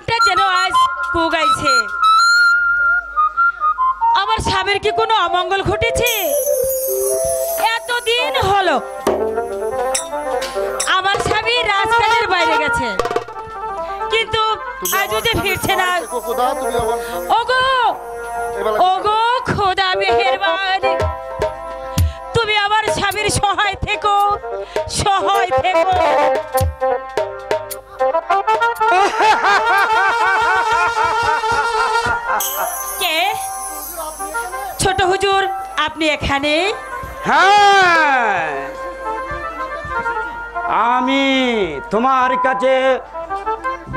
মনটা যেন আজ কুগাইছে। আমার স্বামীর কি কোনো অমঙ্গল ঘটেছে? এতদিন হলো আমার স্বামী রাজকাজের বাইরে গেছে, কিন্তু আজও যে ফিরছে না। ওগো ওগো খোদা মেহেরবান, তুমি আমার স্বামীর সহায় থেকো, সহায় থেকো। কে? ছোট হুজুর, আপনি এখানে? হ্যাঁ, আমি তোমার কাছে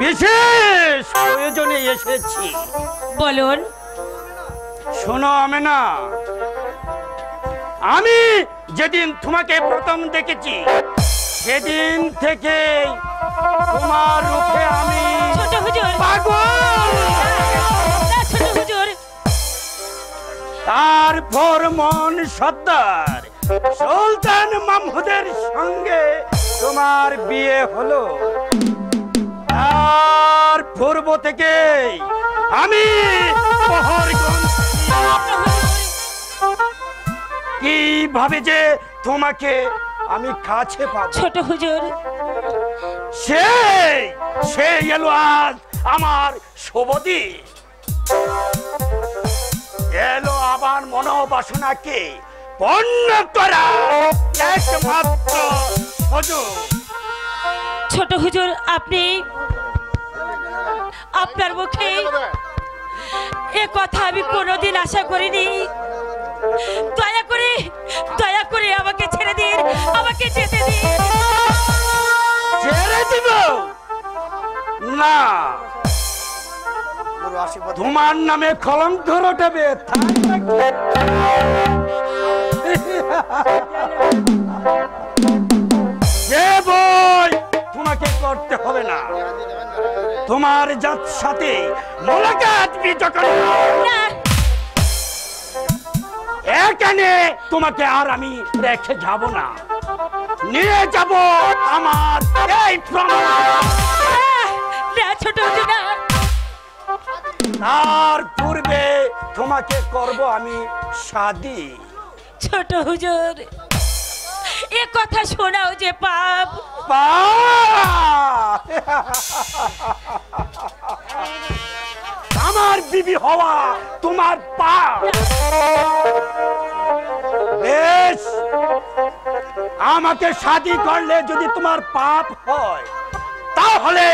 বিশেষ প্রয়োজনে এসেছি। বলুন। শোনো আমেনা, আমি যেদিন তোমাকে প্রথম দেখেছি সেদিন থেকে তোমার রূপে আমি ছোট হুজুর পাগল। ছোট হুজুর, তারপর মন সর্দার সুলতান মাহমুদের সঙ্গে তোমার বিয়ে হলো। তার পূর্ব থেকে আমি কিভাবে যে তোমাকে আমি কাছে পাবো। ছোট হুজুর, সে এলো আজ আমার শুভদি, এলো আবার মনোবাসনাকে পূর্ণ করা একমাত্র সুযোগ। ছোট হুজুর, আপনি আপনার মুখে এ কথা আমি কোনোদিন আশা করিনি। দয়া করে আমাকে ছেড়ে দিন, আমাকে যেতে দিন। ছেড়ে দিব না, তোমার নামে কলঙ্ক রটাবে। যে বই তোমাকে করতে হবে না, তোমার যার সাথে মোলাকাত যখন এখানে তোমাকে আর আমি রেখে যাব না, নিয়ে যাব আমার এই প্রমাণ। ছোট হুজুর, তার পূর্বে তোমাকে করব আমি শাদি। ছোট হুজুর, এ কথা শোনাও যে পাপ। আমার বিবি হওয়া তোমার পাপ। বেশ, আমাকে শাদি করলে যদি তোমার পাপ হয় তাহলে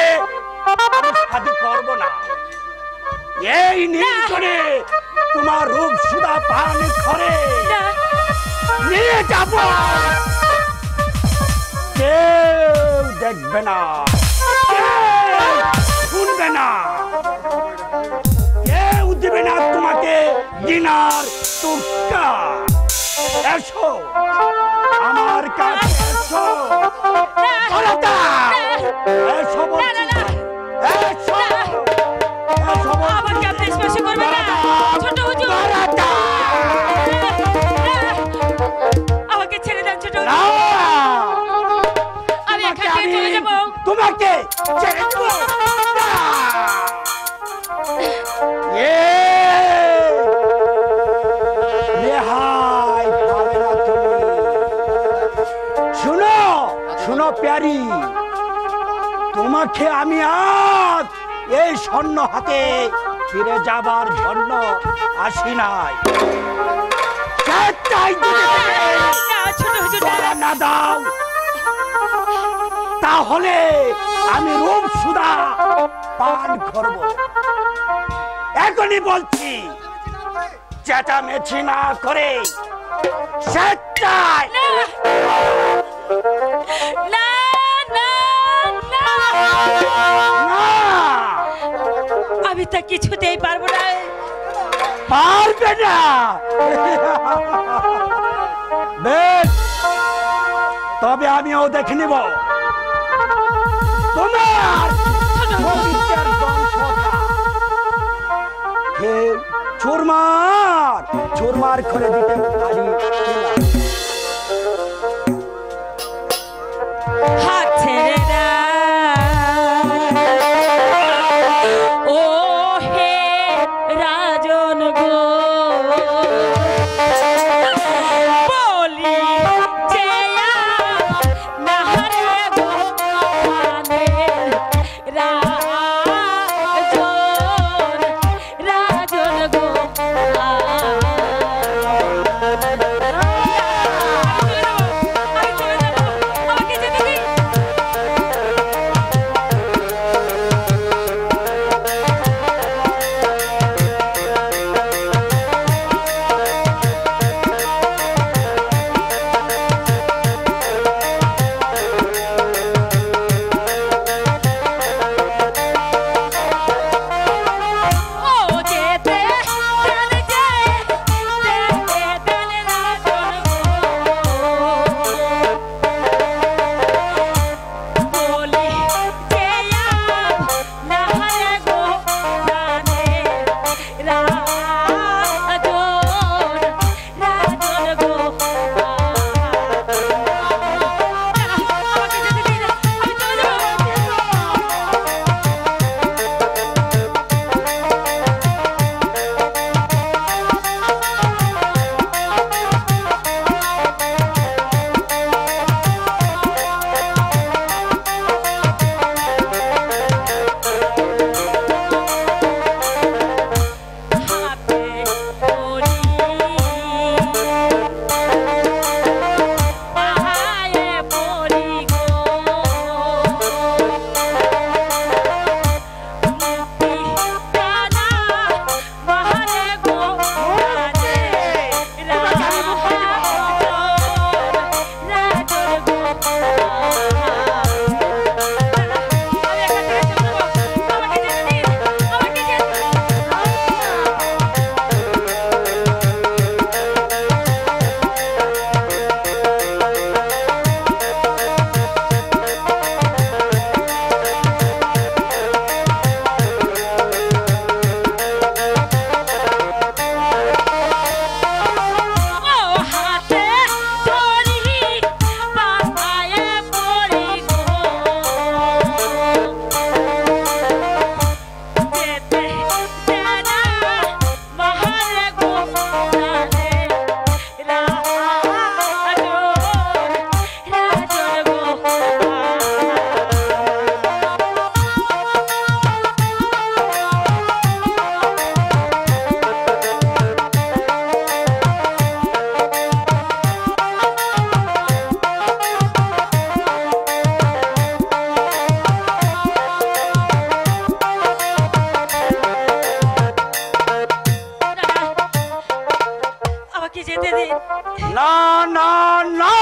আমি শাদি করব না। এই নির্জনে তোমার রূপ সুধা পান করে নিয়ে যাব, কেউ দেখবে না, শুনবে না, কেউ দিবে না তোমাকে দিনার টুকা। এসো আমার কাছে, এসো এসো বলছি, এসো। আমাকে আপনি স্পর্শ করবেন না ছোট হুজুর, আমাকে ছেড়ে দেন ছোট হুজুর, আমি এখান থেকে চলে যাব। তোমাকে ছেড়ে দেব না। রেহাই পাবে না তুমি। শুনো শুনো প্যারি, তোমাকে আমি আজ এই স্বর্ণ হাতে ফিরে যাবার জন্য আসি নাই। না দাও তাহলে আমি রূপ সুধা পান করব। এখনই বলছি, চেঁচামেচি না করে সেটাই। না না না, আমি তা কিছুতেই পারবো না। পারবে না? বেশ, তবে আমিও দেখে নিব তোমার চুরমার চুরমার করে দিতে পারি। হাত ছেড়ে আমাকে যেতে দিন। না না না,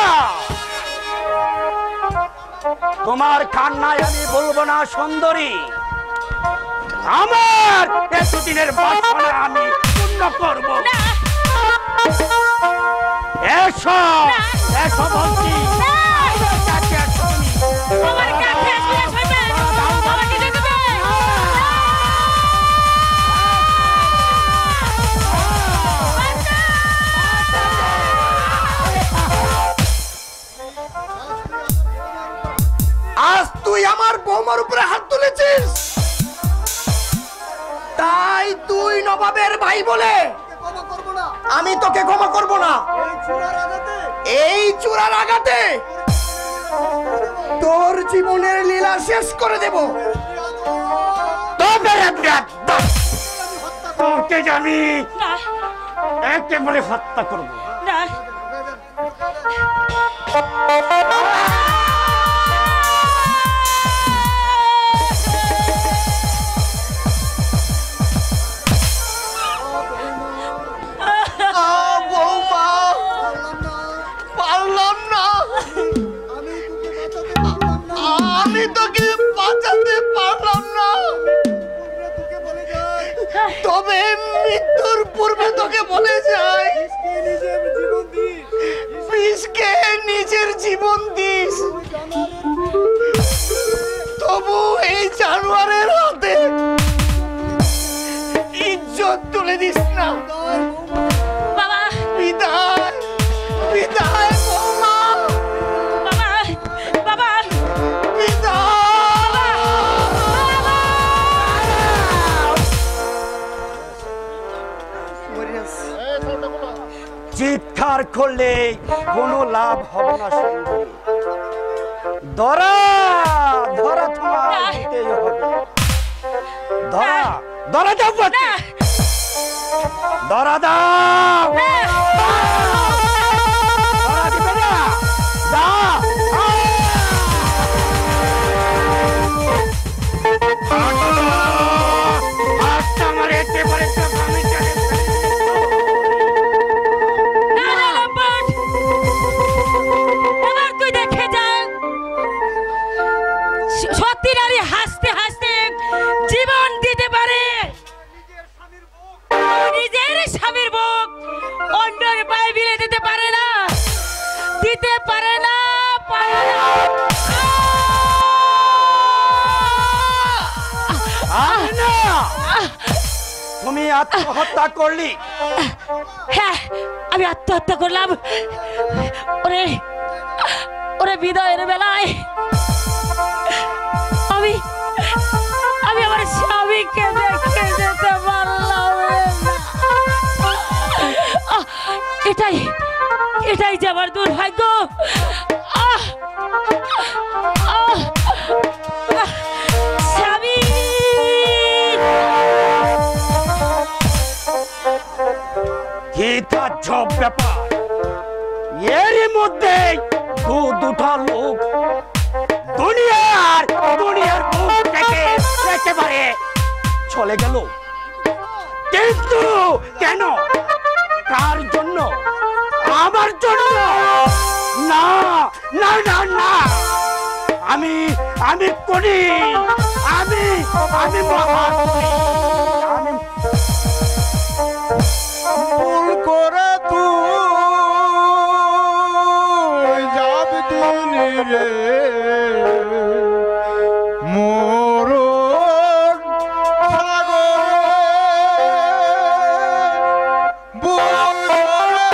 তোমার কান্নায় আমি বলবো না সুন্দরী, আমার এতদিনের বাসনা আমি পূর্ণ করব। এসো এসো বলছি, আজ তুই আমার বৌমার উপরে হাত তুলেছিস, তাই তুই নবাবের ভাই বলে আমি তোকে ক্ষমা করব না। এই চূড়ার আঘাতে তোর জীবনের লীলা শেষ করে দেব। তোকে আমি একেবারে হত্যা করবো। আমি তোকে বাঁচাতে পারলাম না, তবে মৃত্যুর পূর্বে তোকে বলে যাই, বিষকে নিজের জীবন দিস, তবু এই জানোয়ারের হাতে ইজ্জত তুলে দিস না। বাবা বিদায় বিদায় বৌমা, বাবা বাবা চিৎকার করলে কোনো লাভ হবে না সুন্দরী, ধরা ধরা তোমার দিতেই হবে। ধরা ধরা দাও, ধরা দাও। তুমি আত্মহত্যা করলি? হ্যাঁ, আমি আত্মহত্যা করলাম। ওরে ওরে বিদায়ের বেলায় আমি আমার স্বামীকে দেখে যেতে পারলাম না। এটাই যে আমার দুর্ভাগ্য। স্বামী, কি তাজ্জব ব্যাপার! এরই মধ্যে দুটা লোক দুনিয়ার মুখ থেকে একেবারে চলে গেল। কিন্তু কেন? কার জন্য? আমার জন্য? না না না না, আমি করি, আমি মহান করি। আমি ভুল করে তুই যাব দিলি রে মরণ সাগরে, ভুল করে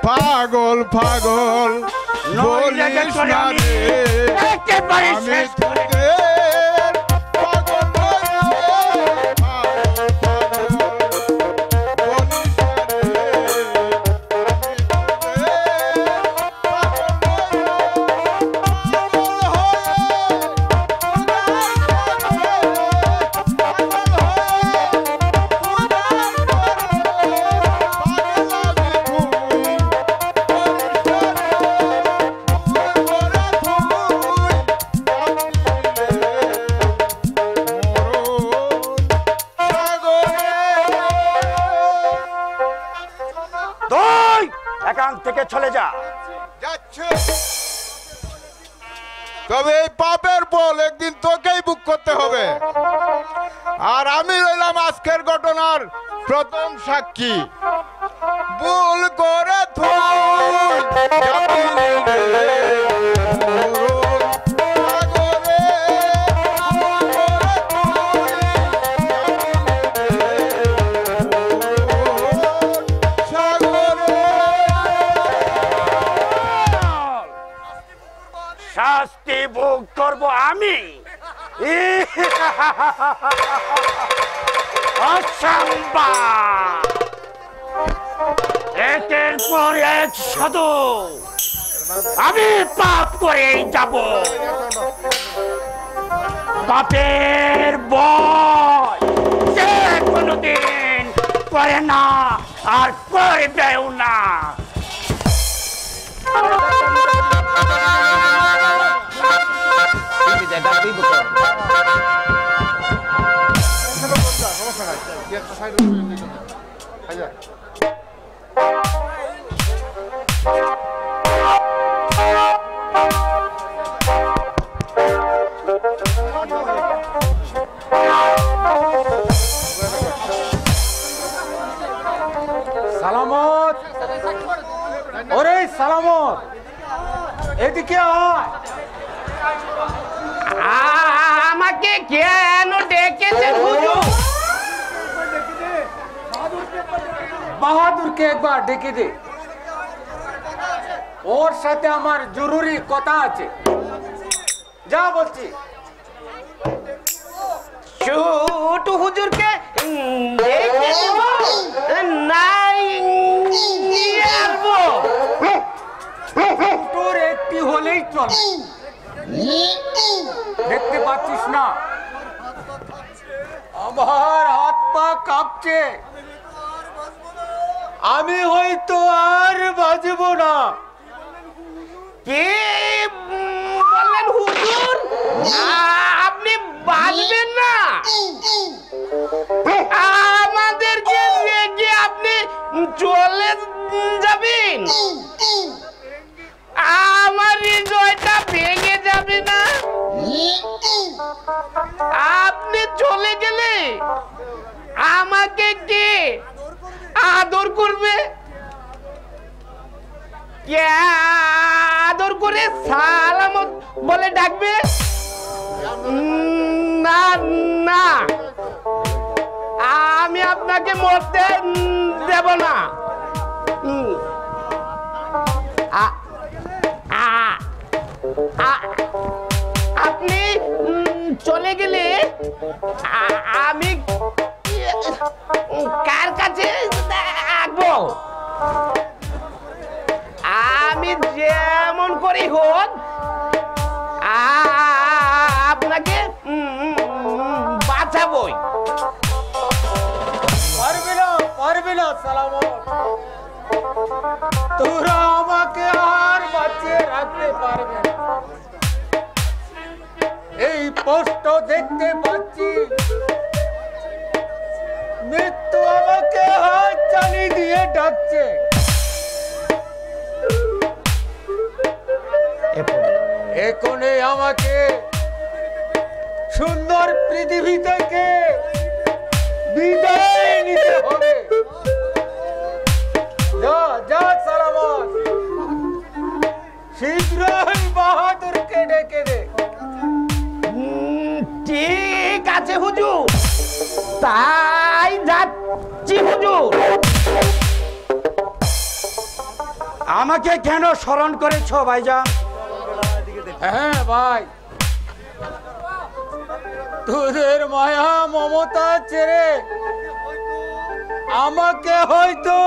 পাগল পাগল বলিস না রে, একেবারে আমি শেষ করে তোদের পাগল নই রে, পাগল বলিস না রে, এখান থেকে চলে যা। যাচ্ছে, তবে এই পাপের বল একদিন তোকেই বুক করতে হবে। আর আমি রইলাম আজকের ঘটনার প্রথম সাক্ষী। ভুল করে শাস্তি ভোগ করব আমি। অসম্ভব! একের পর এক সাধু আমি পাপ করেই যাব। পাপের বয় যে কোনোদিন করে না আর করবেও না। সালামত, ওরে সালামত, এদিকে আয়। আমাকে কেন ডেকেছেন হুজুর? বাহাদুরকে একবার ডেকে দে, ওর সাথে আমার জরুরি কথা আছে। যা বলছি। ছোটু হুজুরকে ডেকে দেব নাই নিয়ে আসবো? তোর একটি হলেই চল। দেখতে পাচ্ছিস না আমার হাত পা কাঁপছে, আমি হয়তো আর বাজবো না। কি বললেন হুজুর? আপনি বাজবেন না? আমাদেরকে রেখে আপনি চলে যাবেন? আমার হৃদয়টা ভেঙে যাবে না? আপনি চলে গেলে আমাকে কে আদর করবে? কে আদর করে সালামত বলে ডাকবে? না না, আমি আপনাকে মরতে দেব না। আপনি চলে গেলে আমি কার কাছে থাকবো? আমি যেমন করি হোক আপনাকে বাঁচাবই। পারবি না, পারবি না সালামত, তোরা আমাকে আর বাঁচিয়ে রাখতে পারবে না। এই স্পষ্ট দেখতে পাচ্ছি মৃত্যু আমাকে হাত চালিয়ে দিয়ে ডাকছে। এখনই আমাকে সুন্দর পৃথিবী থেকে বিদায় নিতে হবে। যা যা সালামত, শীঘ্রই বাহাদুরকে ডেকে দে। ঠিক আছে হুজুর, তাই যাচ্ছি হুজুর। আমাকে কেন স্মরণ করেছো ভাইজান? হ্যাঁ ভাই, তোদের মায়া মমতা ছেড়ে আমাকে হয়তো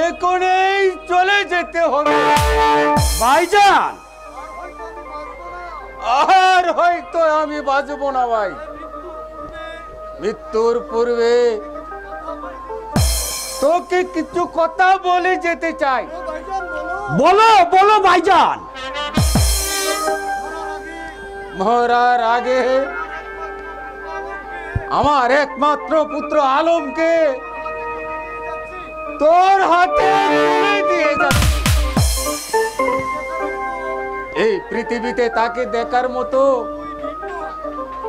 এখনই চলে যেতে হবে ভাইজান, আর হয়তো আমি বাঁচবো না ভাই। মৃত্যুর পূর্বে তোকে কিছু কথা বলে যেতে চাই। বলো বলো ভাইজান। মরার আগে আমার একমাত্র পুত্র আলমকে তোর হাতে তুলে দিয়ে যাচ্ছি। এই পৃথিবীতে তাকে দেখার মতো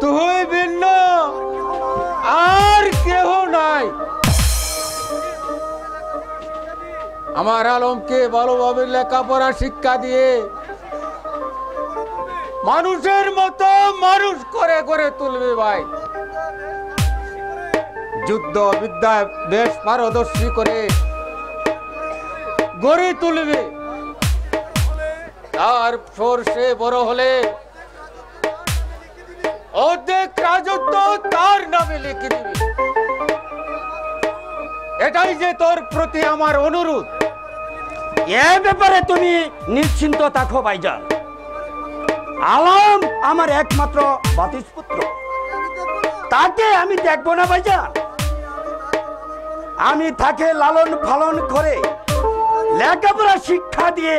তুই ভিন্ন আর কেহ নাই। আমার আলমকে ভালোভাবে লেখাপড়া শিক্ষা দিয়ে মানুষের মতো মানুষ করে করে তুলবে ভাই। যুদ্ধ বিদ্যায় বেশ পারদর্শী করে গড়ে তুলবে। তার সে বড় হলে অর্ধেক রাজত্ব তার নামে লিখে দিবে। এটাই যে তোর প্রতি আমার অনুরোধ। এ ব্যাপারে তুমি নিশ্চিন্ত থাকো ভাইজান। আলম আমার একমাত্র বাতিস পুত্র, তাকে আমি দেখবো না ভাইজান। আমি তাকে লালন পালন করে লেখাপড়া শিক্ষা দিয়ে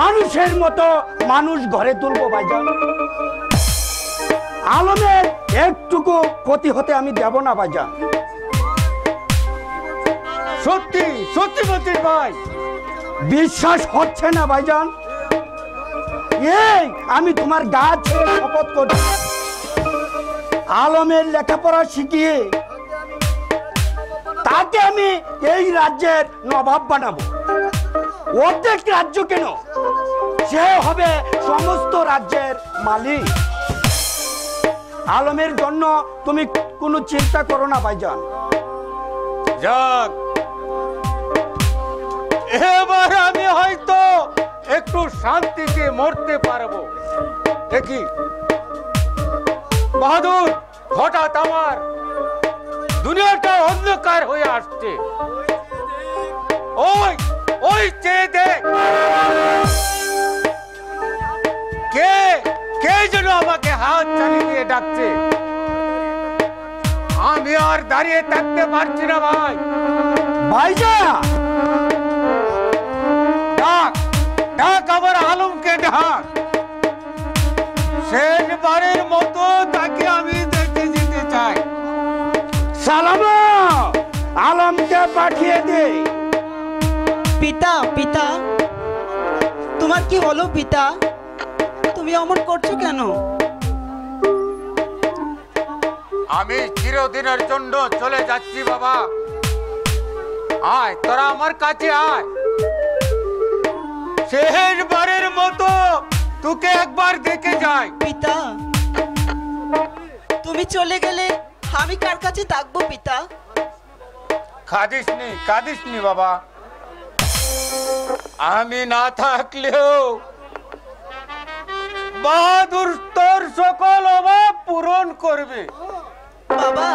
মানুষের মতো মানুষ ঘরে তুলবো ভাইজান। আলমের একটুকু ক্ষতি হতে আমি দেব না ভাইজান। সত্যি সত্যি বলছিস ভাই? বিশ্বাস হচ্ছে না ভাইজান? এই আমি তোমার গাছ শপথ করছি, আলমের লেখাপড়া শিখিয়ে তাকে আমি এই রাজ্যের নবাব বানাবো। অর্ধেক রাজ্য কেন, সে হবে সমস্ত রাজ্যের মালিক। আলমের জন্য তুমি কোনো চিন্তা করো না ভাইজান। যাক, এবার আমি হয়তো একটু শান্তিতে মরতে পারবো। দেখি বাহাদুর, হঠাৎ আমার দুনিয়াটা অন্ধকার হয়ে আসছে। ওই ওই চেয়ে দেখ, কে কে যেন আমাকে হাত চালিয়ে দিয়ে ডাকছে। আমি আর দাঁড়িয়ে থাকতে পারছি না ভাই। ভাইজান ডাক ডাক, আমার আলমকে ডাক। শেষবারের মতো তাকে আমি দেখতে যেতে চাই। সালামা, আলমকে পাঠিয়ে দে। পিতা পিতা, তোমার কি হলো পিতা? তুমি অমন করছো কেন? আমি চিরদিনের জন্য চলে যাচ্ছি বাবা। আয়, তোরা আমার কাছে আয়। শেষবারের মতো তোকে একবার দেখে যাই। পিতা, তুমি চলে গেলে আমি কার কাছে থাকবো পিতা? কাঁদিসনি বাবা। আমি না থাকলেও বাহাদুর তোর সকল অভাব পূরণ করবে। বাবা,